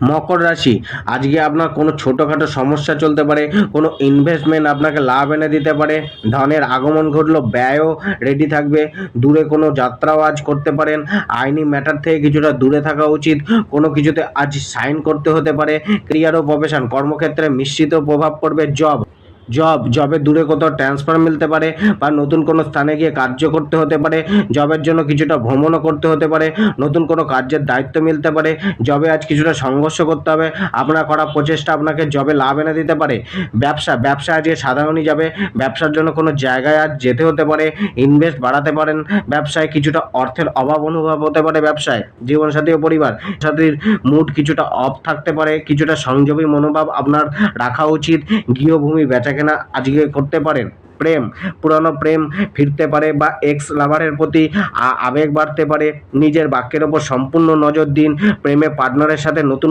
মকর রাশি, আজকে আপনার কোনো ছোটোখাটো সমস্যা চলতে পারে, কোনো ইনভেস্টমেন্ট আপনাকে লাভ এনে দিতে পারে, ধনের আগমন ঘটলো, ব্যয়ও রেডি থাকবে, দূরে কোনো যাত্রাও আজ করতে পারেন, আইনি ম্যাটার থেকে কিছুটা দূরে থাকা উচিত, কোনো কিছুতে আজ সাইন করতে হতে পারে, ক্যারিয়ার ও প্রফেশন কর্মক্ষেত্রে মিশ্রিত প্রভাব পড়বে, জবে দূরে কোথাও ট্রান্সফার মিলতে পারে বা নতুন কোনো স্থানে গিয়ে কার্য করতে হতে পারে, জবের জন্য কিছুটা ভ্রমণও করতে হতে পারে, নতুন কোনো কার্যের দায়িত্ব মিলতে পারে, জবে আজ কিছুটা সংঘর্ষ করতে হবে, আপনার করা প্রচেষ্টা আপনাকে জবে লাভ এনে দিতে পারে। ব্যবসা আজকে সাধারণই যাবে, ব্যবসার জন্য কোনো জায়গায় আজ যেতে হতে পারে, ইনভেস্ট বাড়াতে পারেন, ব্যবসায় কিছুটা অর্থের অভাব অনুভব হতে পারে, ব্যবসায় জীবনসাথী ও পরিবার সাথীর মুড কিছুটা অফ থাকতে পারে, কিছুটা সংযমী মনোভাব আপনার রাখা উচিত, গৃহভূমি বেচাকেনা আজকে করতে পারেন, পুরানো প্রেম ফিরতে পারে বা এক্স লাভারের প্রতি আবেগ বাড়তে পারে, নিজের বাক্যের ওপর সম্পূর্ণ নজর দিন, প্রেমে পার্টনারের সাথে নতুন